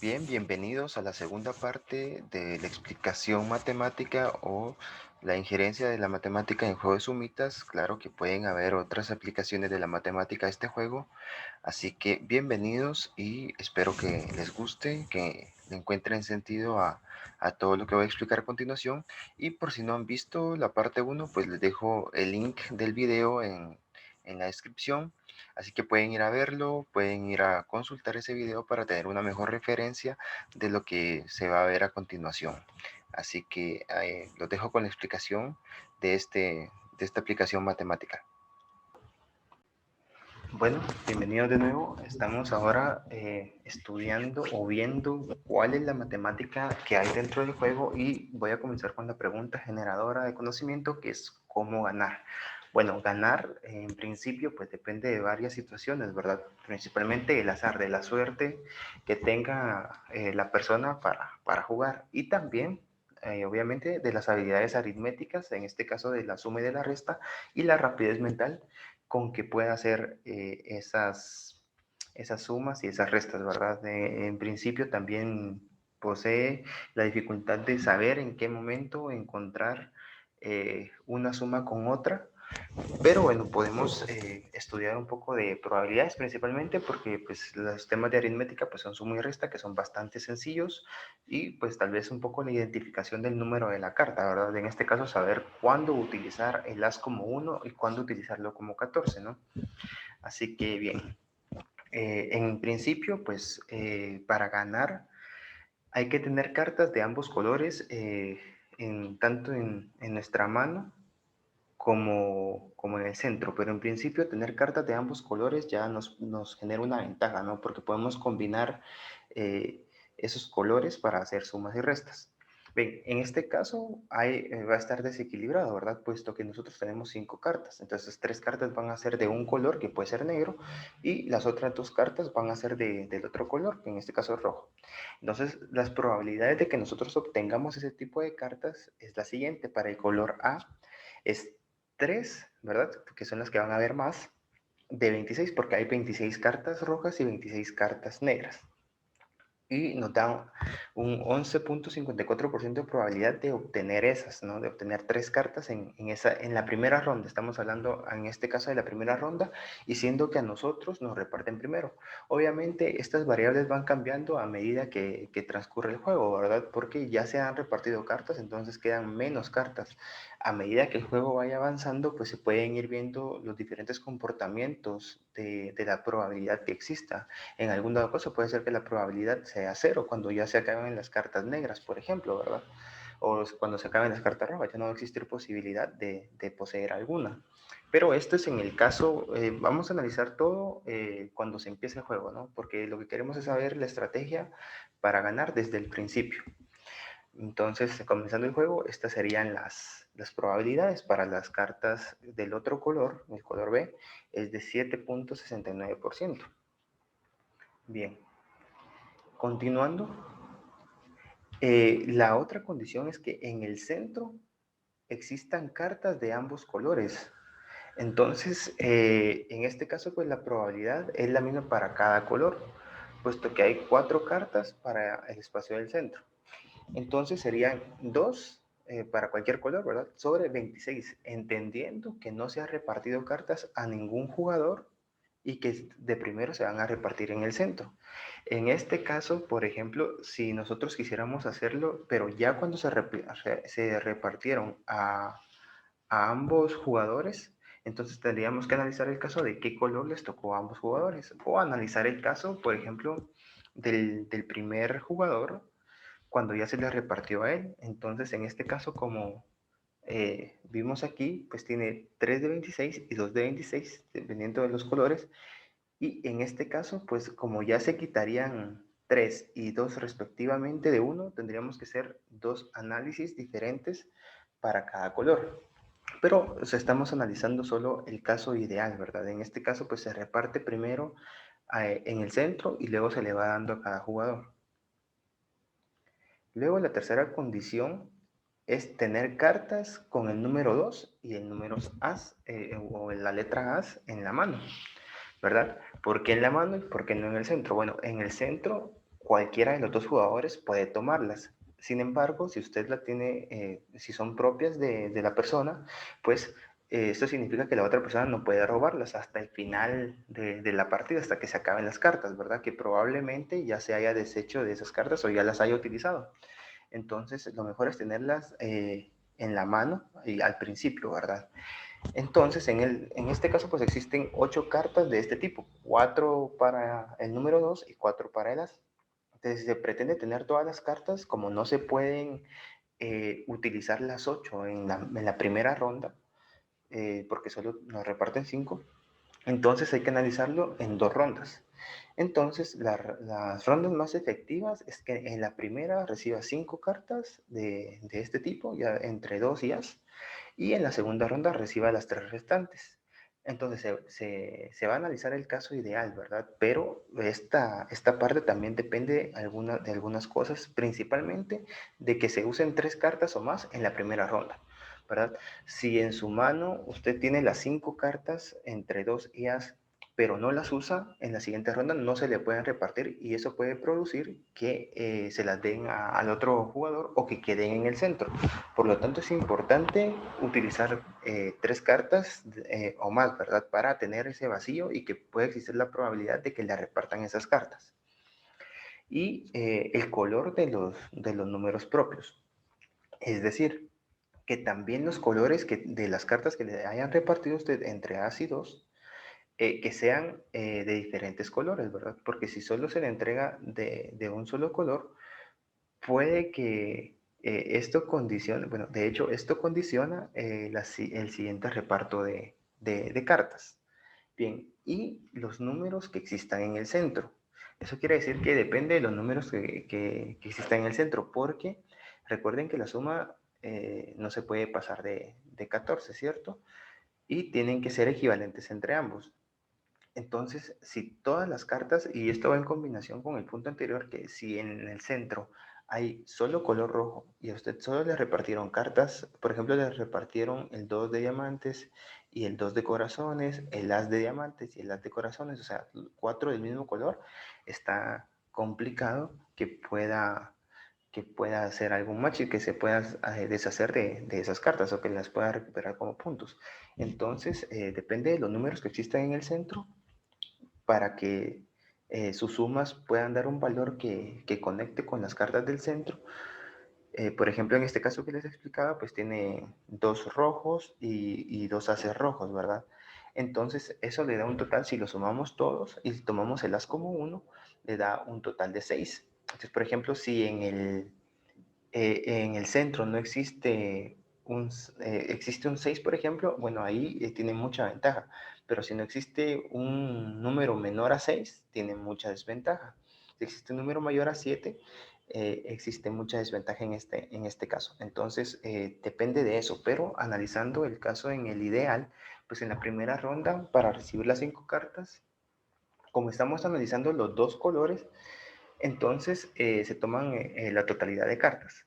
Bien, bienvenidos a la segunda parte de la explicación matemática o la injerencia de la matemática en juegos sumitas. Claro que pueden haber otras aplicaciones de la matemática a este juego, así que bienvenidos y espero que les guste, que le encuentren sentido a todo lo que voy a explicar a continuación. Y por si no han visto la parte uno, pues les dejo el link del video en la descripción. Así que pueden ir a verlo, pueden ir a consultar ese video para tener una mejor referencia de lo que se va a ver a continuación. Así que los dejo con la explicación de esta aplicación matemática. Bueno, bienvenidos de nuevo. Estamos ahora estudiando o viendo cuál es la matemática que hay dentro del juego y voy a comenzar con la pregunta generadora de conocimiento, que es cómo ganar. Bueno, ganar en principio pues depende de varias situaciones, ¿verdad? Principalmente el azar, de la suerte que tenga la persona para jugar y también obviamente de las habilidades aritméticas, en este caso de la suma y de la resta y la rapidez mental con que pueda hacer esas sumas y esas restas, ¿verdad? En principio también posee la dificultad de saber en qué momento encontrar una suma con otra, pero bueno, podemos estudiar un poco de probabilidades principalmente porque pues los temas de aritmética pues son suma y resta que son bastante sencillos y pues tal vez un poco la identificación del número de la carta, ¿verdad? En este caso saber cuándo utilizar el as como 1 y cuándo utilizarlo como 14, ¿no? Así que bien, en principio pues para ganar hay que tener cartas de ambos colores tanto en nuestra mano como en el centro, pero en principio tener cartas de ambos colores ya nos genera una ventaja, ¿no? Porque podemos combinar esos colores para hacer sumas y restas. Bien, en este caso va a estar desequilibrado, ¿verdad? Puesto que nosotros tenemos 5 cartas, entonces 3 cartas van a ser de un color, que puede ser negro, y las otras 2 cartas van a ser del otro color, que en este caso es rojo. Entonces, las probabilidades de que nosotros obtengamos ese tipo de cartas es la siguiente. Para el color A es 3, ¿verdad? Que son las que van a haber más, de 26, porque hay 26 cartas rojas y 26 cartas negras. Y nos da un 11.54% de probabilidad de obtener esas, ¿no? De obtener 3 cartas en la primera ronda. Estamos hablando en este caso de la primera ronda y siendo que a nosotros nos reparten primero. Obviamente estas variables van cambiando a medida que transcurre el juego, ¿verdad? Porque ya se han repartido cartas, entonces quedan menos cartas. A medida que el juego vaya avanzando, pues se pueden ir viendo los diferentes comportamientos de la probabilidad que exista. En algún dado caso puede ser que la probabilidad sea cero cuando ya se acaben las cartas negras, por ejemplo, ¿verdad? O cuando se acaben las cartas rojas, ya no va a existir posibilidad de poseer alguna. Pero esto es en el caso, vamos a analizar todo cuando se empiece el juego, ¿no? Porque lo que queremos es saber la estrategia para ganar desde el principio. Entonces, comenzando el juego, estas serían las probabilidades para las cartas del otro color, el color B, es de 7.69%. Bien, continuando, la otra condición es que en el centro existan cartas de ambos colores. Entonces, en este caso, pues la probabilidad es la misma para cada color, puesto que hay 4 cartas para el espacio del centro. Entonces serían 2 para cualquier color, ¿verdad? Sobre 26, entendiendo que no se ha repartido cartas a ningún jugador y que de primero se van a repartir en el centro. En este caso, por ejemplo, si nosotros quisiéramos hacerlo, pero ya cuando se repartieron a ambos jugadores, entonces tendríamos que analizar el caso de qué color les tocó a ambos jugadores, o analizar el caso, por ejemplo, del primer jugador cuando ya se le repartió a él. Entonces, en este caso, como vimos aquí, pues tiene 3 de 26 y 2 de 26, dependiendo de los colores. Y en este caso, pues como ya se quitarían 3 y 2 respectivamente de uno, tendríamos que hacer 2 análisis diferentes para cada color. Pero o sea, estamos analizando solo el caso ideal, ¿verdad? En este caso, pues se reparte primero en el centro y luego se le va dando a cada jugador. Luego la tercera condición es tener cartas con el número 2 y el número as o la letra as en la mano, ¿verdad? ¿Por qué en la mano y por qué no en el centro? Bueno, en el centro cualquiera de los dos jugadores puede tomarlas. Sin embargo, si usted la tiene, si son propias de la persona, pues esto significa que la otra persona no puede robarlas hasta el final de la partida, hasta que se acaben las cartas, ¿verdad? Que probablemente ya se haya deshecho de esas cartas o ya las haya utilizado. Entonces, lo mejor es tenerlas en la mano y al principio, ¿verdad? Entonces, en este caso, pues existen 8 cartas de este tipo, 4 para el número 2 y 4 para el as. Entonces, si se pretende tener todas las cartas, como no se pueden utilizar las 8 en la primera ronda, porque solo nos reparten 5, entonces hay que analizarlo en 2 rondas. Entonces, las rondas más efectivas es que en la primera reciba 5 cartas de este tipo, ya entre 2 y as, y en la segunda ronda reciba las 3 restantes. Entonces se va a analizar el caso ideal, ¿verdad? Pero esta parte también depende de algunas cosas, principalmente de que se usen 3 cartas o más en la primera ronda, ¿verdad? Si en su mano usted tiene las 5 cartas entre 2 y as, pero no las usa, en la siguiente ronda no se le pueden repartir y eso puede producir que se las den al otro jugador o que queden en el centro. Por lo tanto, es importante utilizar 3 cartas o más, ¿verdad? Para tener ese vacío y que pueda existir la probabilidad de que le repartan esas cartas. Y el color de los números propios. Es decir, que también los colores de las cartas que le hayan repartido usted entre as y 2 que sean de diferentes colores, ¿verdad? Porque si solo se le entrega de un solo color, puede que esto condicione, bueno, de hecho, esto condiciona el siguiente reparto de cartas. Bien, y los números que existan en el centro. Eso quiere decir que depende de los números que existan en el centro, porque recuerden que la suma no se puede pasar de 14, ¿cierto? Y tienen que ser equivalentes entre ambos. Entonces, si todas las cartas, y esto va en combinación con el punto anterior, que si en el centro hay solo color rojo y a usted solo le repartieron cartas, por ejemplo, le repartieron el 2 de diamantes y el 2 de corazones, el as de diamantes y el as de corazones, o sea, 4 del mismo color, está complicado que pueda hacer algún match y que se pueda deshacer de esas cartas o que las pueda recuperar como puntos. Entonces, depende de los números que existan en el centro para que sus sumas puedan dar un valor que conecte con las cartas del centro. Por ejemplo, en este caso que les explicaba, pues tiene 2 rojos y 2 ases rojos, ¿verdad? Entonces, eso le da un total, si lo sumamos todos y tomamos el as como 1, le da un total de 6. Entonces, por ejemplo, si en el centro no existe existe un 6, por ejemplo, bueno, ahí tiene mucha ventaja, pero si no existe un número menor a 6, tiene mucha desventaja. Si existe un número mayor a 7, existe mucha desventaja en este caso. Entonces, depende de eso, pero analizando el caso en el ideal, pues en la primera ronda, para recibir las 5 cartas, como estamos analizando los 2 colores, entonces se toman la totalidad de cartas.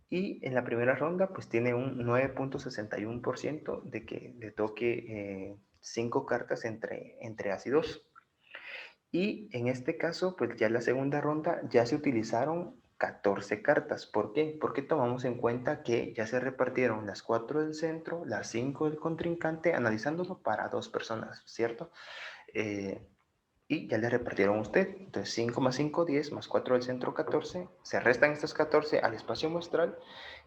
Y en la primera ronda, pues tiene un 9.61% de que le toque 5 cartas entre as y 2. Y en este caso, pues ya en la segunda ronda ya se utilizaron 14 cartas. ¿Por qué? Porque tomamos en cuenta que ya se repartieron las 4 del centro, las 5 del contrincante, analizándolo para 2 personas, ¿cierto? Eh, y ya le repartieron a usted. Entonces 5 más 5, 10, más 4 del centro, 14. Se restan estas 14 al espacio muestral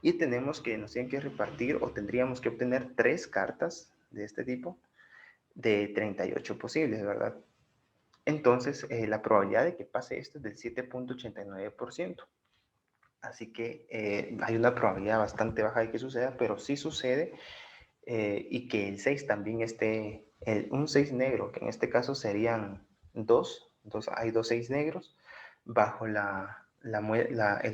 y tenemos que nos tienen que repartir o tendríamos que obtener 3 cartas de este tipo de 38 posibles, ¿verdad? Entonces la probabilidad de que pase esto es del 7.89%. Así que hay una probabilidad bastante baja de que suceda, pero sí sucede y que el 6 también esté, un 6 negro, que en este caso serían hay 2 6 negros bajo el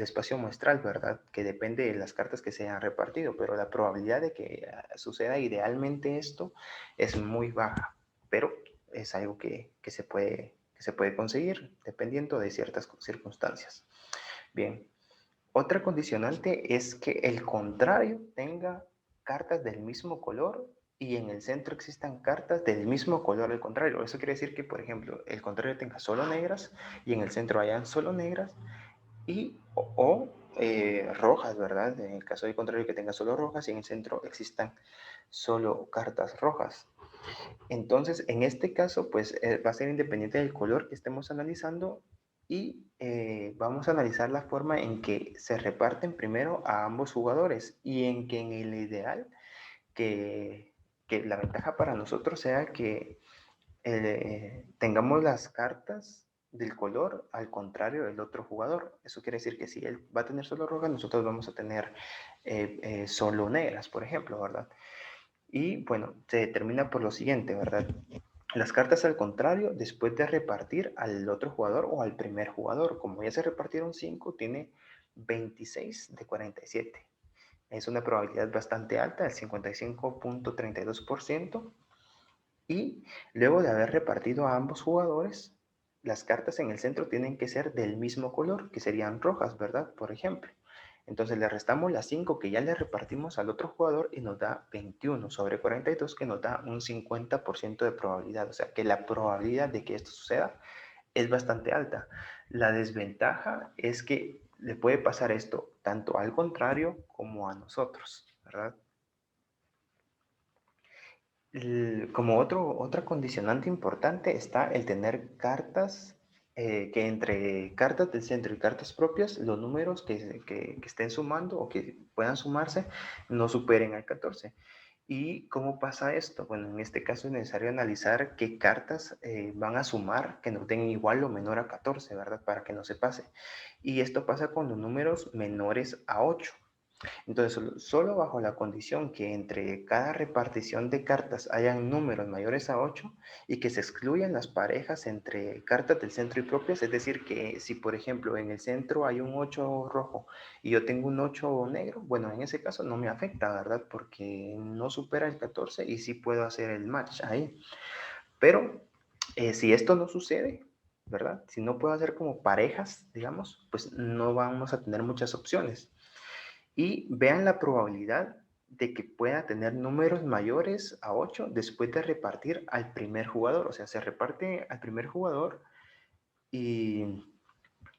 espacio muestral, ¿verdad? Que depende de las cartas que se hayan repartido, pero la probabilidad de que suceda idealmente esto es muy baja, pero es algo que se puede conseguir dependiendo de ciertas circunstancias. Bien, otra condicionante es que el contrario tenga cartas del mismo color y en el centro existan cartas del mismo color al contrario. Eso quiere decir que, por ejemplo, el contrario tenga solo negras y en el centro hayan solo negras y rojas, ¿verdad? En el caso del contrario que tenga solo rojas y en el centro existan solo cartas rojas. Entonces, en este caso, pues va a ser independiente del color que estemos analizando y vamos a analizar la forma en que se reparten primero a ambos jugadores y en que en el ideal que, que la ventaja para nosotros sea que tengamos las cartas del color al contrario del otro jugador. Eso quiere decir que si él va a tener solo rojas, nosotros vamos a tener solo negras, por ejemplo, ¿verdad? Y bueno, se determina por lo siguiente, ¿verdad? Las cartas al contrario, después de repartir al otro jugador o al primer jugador, como ya se repartieron 5, tiene 26 de 47. Es una probabilidad bastante alta, el 55.32%. Y luego de haber repartido a ambos jugadores, las cartas en el centro tienen que ser del mismo color, que serían rojas, ¿verdad? Por ejemplo. Entonces le restamos las 5 que ya le repartimos al otro jugador y nos da 21 sobre 42 que nos da un 50% de probabilidad. O sea que la probabilidad de que esto suceda es bastante alta. La desventaja es que le puede pasar esto tanto al contrario como a nosotros, ¿verdad? Como otra condicionante importante está el tener cartas, que entre cartas del centro y cartas propias, los números que estén sumando o que puedan sumarse no superen al 14. ¿Y cómo pasa esto? Bueno, en este caso es necesario analizar qué cartas van a sumar que nos den igual o menor a 14, ¿verdad? Para que no se pase. Y esto pasa con los números menores a 8. Entonces, solo bajo la condición que entre cada repartición de cartas hayan números mayores a 8 y que se excluyan las parejas entre cartas del centro y propias, es decir, que si por ejemplo en el centro hay un 8 rojo y yo tengo un 8 negro, bueno, en ese caso no me afecta, ¿verdad? Porque no supera el 14 y sí puedo hacer el match ahí. Pero si esto no sucede, ¿verdad? Si no puedo hacer como parejas, digamos, pues no vamos a tener muchas opciones y vean la probabilidad de que pueda tener números mayores a 8 después de repartir al primer jugador. O sea, se reparte al primer jugador y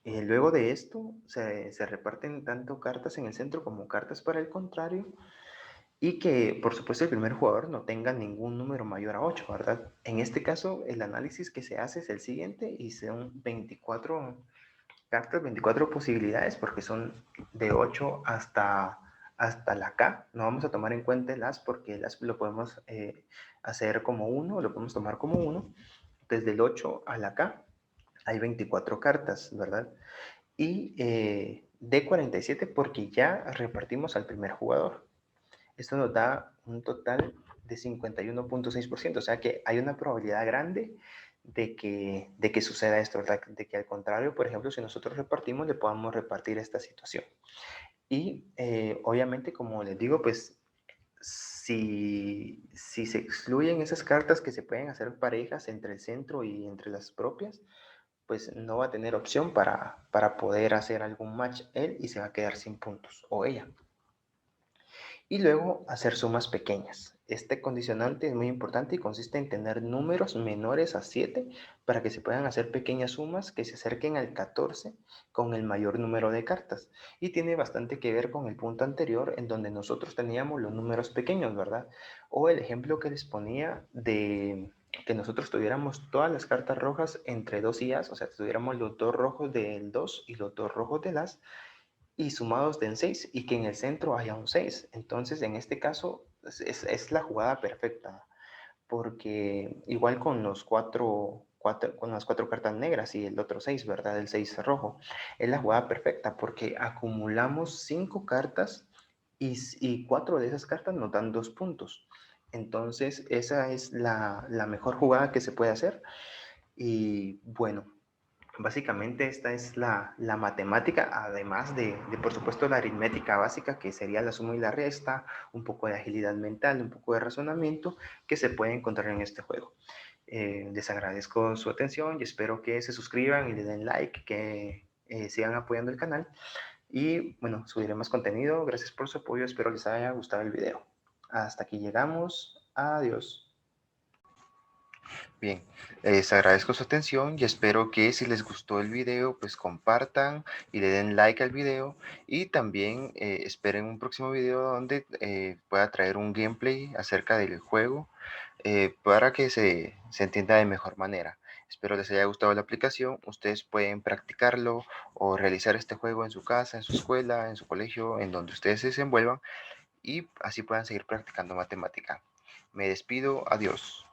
luego de esto se reparten tanto cartas en el centro como cartas para el contrario y que por supuesto el primer jugador no tenga ningún número mayor a 8, ¿verdad? En este caso el análisis que se hace es el siguiente y son 24 cartas, 24 posibilidades, porque son de 8 hasta la K. No vamos a tomar en cuenta el As porque el As lo podemos hacer como 1, lo podemos tomar como 1. Desde el 8 a la K hay 24 cartas, ¿verdad? Y de 47 porque ya repartimos al primer jugador. Esto nos da un total de 51.6%, o sea que hay una probabilidad grande de que suceda esto, ¿verdad? De que al contrario, por ejemplo, si nosotros repartimos, le podamos repartir esta situación. Y obviamente, como les digo, pues si se excluyen esas cartas que se pueden hacer parejas entre el centro y entre las propias, pues no va a tener opción para poder hacer algún match él y se va a quedar sin puntos, o ella. Y luego hacer sumas pequeñas. Este condicionante es muy importante y consiste en tener números menores a 7 para que se puedan hacer pequeñas sumas que se acerquen al 14 con el mayor número de cartas. Y tiene bastante que ver con el punto anterior en donde nosotros teníamos los números pequeños, ¿verdad? O el ejemplo que les ponía de que nosotros tuviéramos todas las cartas rojas entre 2 y as, o sea, tuviéramos los 2 rojos del 2 y los 2 rojos del as, y sumados den 6 y que en el centro haya un 6. Entonces, en este caso, es la jugada perfecta, porque igual con con las 4 cartas negras y el otro 6, ¿verdad? El 6 rojo, es la jugada perfecta porque acumulamos 5 cartas y 4 de esas cartas nos dan 2 puntos. Entonces, esa es la mejor jugada que se puede hacer. Y bueno, básicamente esta es la matemática, además por supuesto, la aritmética básica, que sería la suma y la resta, un poco de agilidad mental, un poco de razonamiento, que se puede encontrar en este juego. Les agradezco su atención y espero que se suscriban y le den like, que sigan apoyando el canal. Y bueno, subiré más contenido. Gracias por su apoyo, espero les haya gustado el video. Hasta aquí llegamos. Adiós. Bien, les agradezco su atención y espero que si les gustó el video, pues compartan y le den like al video y también esperen un próximo video donde pueda traer un gameplay acerca del juego para que se entienda de mejor manera. Espero les haya gustado la aplicación. Ustedes pueden practicarlo o realizar este juego en su casa, en su escuela, en su colegio, en donde ustedes se desenvuelvan y así puedan seguir practicando matemática. Me despido. Adiós.